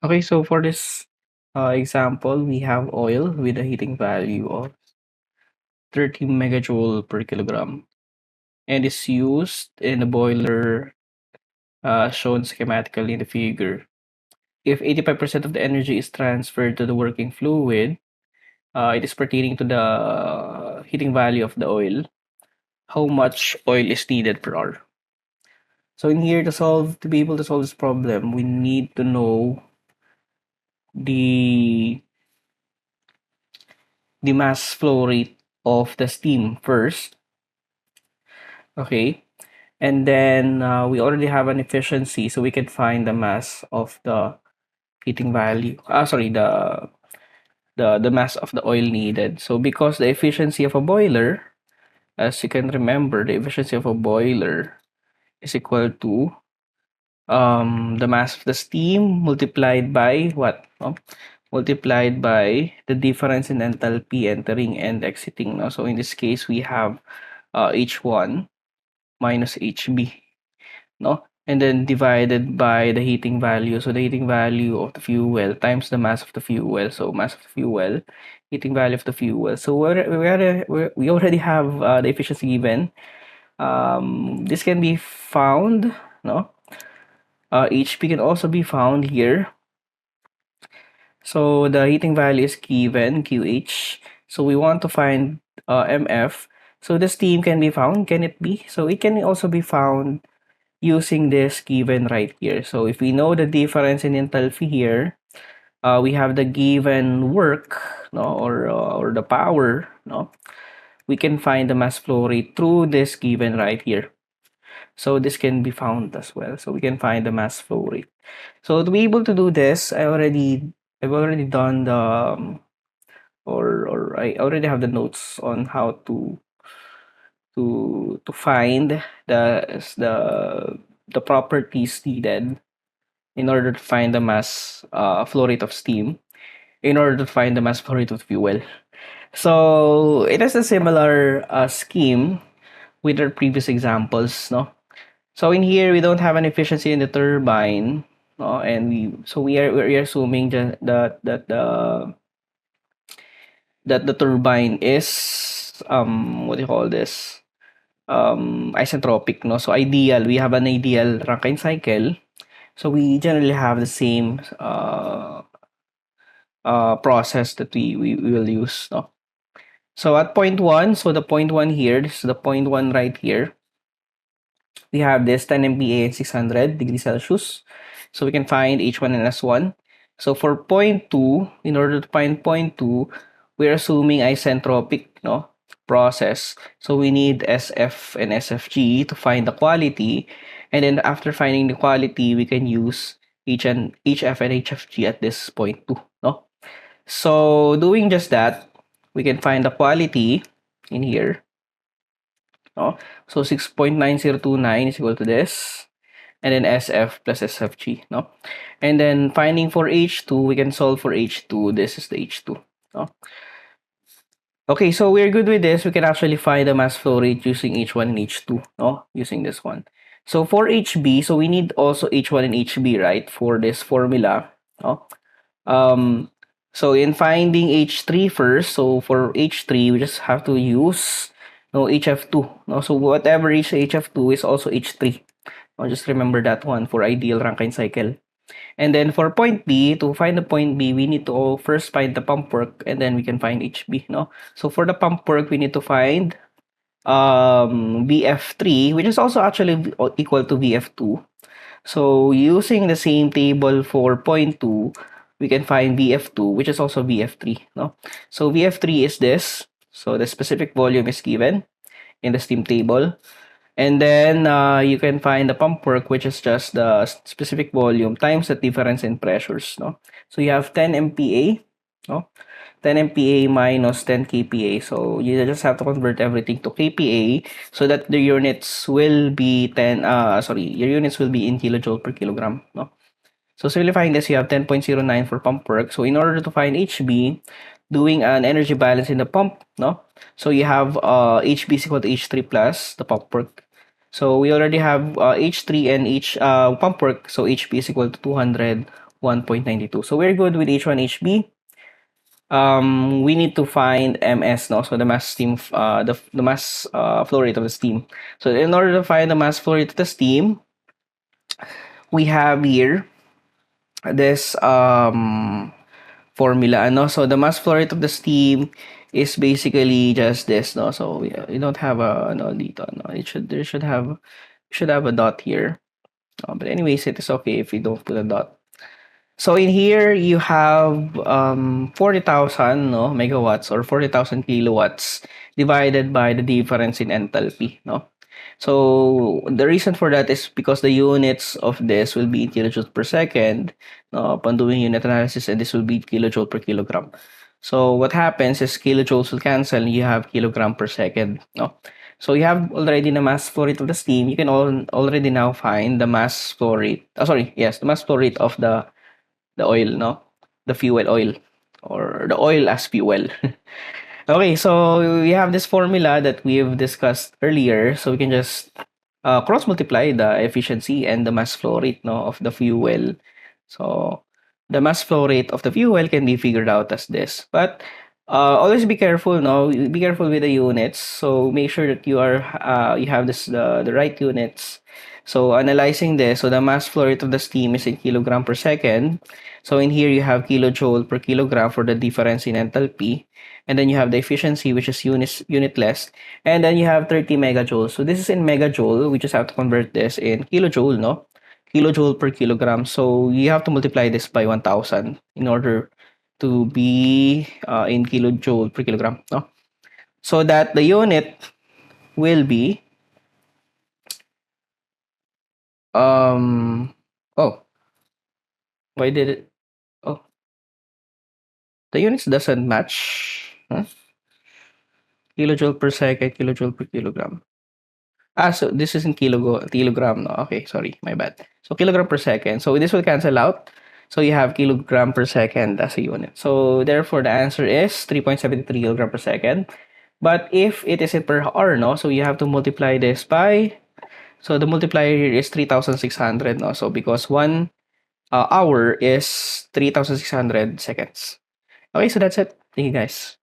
Okay, so for this example, we have oil with a heating value of 30 megajoule per kilogram and is used in a boiler shown schematically in the figure. If 85% of the energy is transferred to the working fluid, it is pertaining to the heating value of the oil. How much oil is needed per hour? So in here to be able to solve this problem, we need to know the mass flow rate of the steam first. Okay, and then we already have an efficiency, so we can find the mass of the heating value. Sorry, the mass of the oil needed. So because the efficiency of a boiler, as you can remember, the efficiency of a boiler is equal to the mass of the steam multiplied by what? Multiplied by the difference in enthalpy entering and exiting. No? So in this case, we have H1 minus HB. No? And then divided by the heating value. So the heating value of the fuel times the mass of the fuel. So mass of the fuel, heating value of the fuel. So we already have the efficiency given. This can be found, no? HP can also be found here. So the heating value is given, QH. So we want to find MF. So the steam can be found, can it be? So it can also be found using this given right here. So if we know the difference in enthalpy here, we have the given work, no, or the power, no, we can find the mass flow rate through this given right here. So this can be found as well. So we can find the mass flow rate. So to be able to do this, I've already done the or I already have the notes on how to find the the properties needed in order to find the mass flow rate of steam, in order to find the mass flow rate of fuel. So it has a similar scheme with our previous examples, no? So in here we don't have an efficiency in the turbine, no? And we're assuming that the turbine is what do you call this? Isentropic, no? So ideal, we have an ideal Rankine cycle. So we generally have the same process that we will use, no? So at point one, so the point one here, this is the point one right here. We have this 10 MPa and 600 degrees Celsius. So we can find H1 and S1. So for point two, in order to find point two, we're assuming isentropic, no, process. So we need SF and SFG to find the quality. And then after finding the quality, we can use HF and HFG at this point two, no? So doing just that, we can find the quality in here. No? So 6.9029 is equal to this. And then SF plus SFG. No? And then finding for H2, we can solve for H2. This is the H2. No? Okay, so we're good with this. We can actually find the mass flow rate using H1 and H2. No? Using this one. So for HB, so we need also H1 and HB, right? For this formula. No? So in finding H3 first, so for H3, we just have to use HF2. No? So whatever is HF2 is also H3. No? Just remember that one for ideal Rankine cycle. And then for point B, to find the point B, we need to first find the pump work and then we can find HB. No? So for the pump work, we need to find VF3, which is also actually equal to VF2. So using the same table for point 2, we can find VF2, which is also VF3. No? So VF3 is this. So the specific volume is given in the steam table. And then you can find the pump work, which is just the specific volume times the difference in pressures. No? So you have 10 MPa, no? 10 MPa minus 10 kPa. So you just have to convert everything to kPa so that the units will be your units will be in kilojoule per kilogram. No? So simplifying this, you have 10.09 for pump work. So in order to find HB, doing an energy balance in the pump, no? So you have HB is equal to H3 plus the pump work. So we already have H3 and pump work. So HB is equal to 200 1.92. So we're good with H1, HB. We need to find MS, no? So the mass steam, the mass flow rate of the steam. So in order to find the mass flow rate of the steam, we have here this formula, ano? So the mass flow rate of the steam is basically just this, no? So we don't have a no dito, no? There should have a dot here. But anyways, it is okay if we don't put a dot. So in here you have 40,000 no megawatts or 40,000 kilowatts divided by the difference in enthalpy, no. So the reason for that is because the units of this will be in kilojoules per second, no, upon doing unit analysis, and this will be kilojoule per kilogram. So what happens is kilojoules will cancel and you have kilogram per second, no. So you have already the mass flow rate of the steam. You can already now find the mass flow rate. The mass flow rate of the oil, no? The fuel oil or the oil as fuel. Okay, so we have this formula that we've discussed earlier. So we can just cross multiply the efficiency and the mass flow rate, no, of the fuel. So the mass flow rate of the fuel can be figured out as this. But always be careful, no? Be careful with the units. So make sure that you have the right units. So analyzing this, so the mass flow rate of the steam is in kilogram per second. So in here you have kilojoule per kilogram for the difference in enthalpy. And then you have the efficiency, which is unitless. And then you have 30 megajoules. So this is in megajoule. We just have to convert this in kilojoule, no? Kilojoule per kilogram. So you have to multiply this by 1,000 in order to be in kilojoule per kilogram, no? So that the unit will be oh, why did it? Oh, the units doesn't match. Huh? Kilojoule per second, kilojoule per kilogram. So this is in kilogram. No? Okay, sorry, my bad. So kilogram per second. So this will cancel out. So you have kilogram per second as a unit. So therefore, the answer is 3.73 kilogram per second. But if it is in per hour, no, so you have to multiply this by. So the multiplier here is 3,600, no. So because 1 hour is 3,600 seconds. Okay, so that's it. Thank you, guys.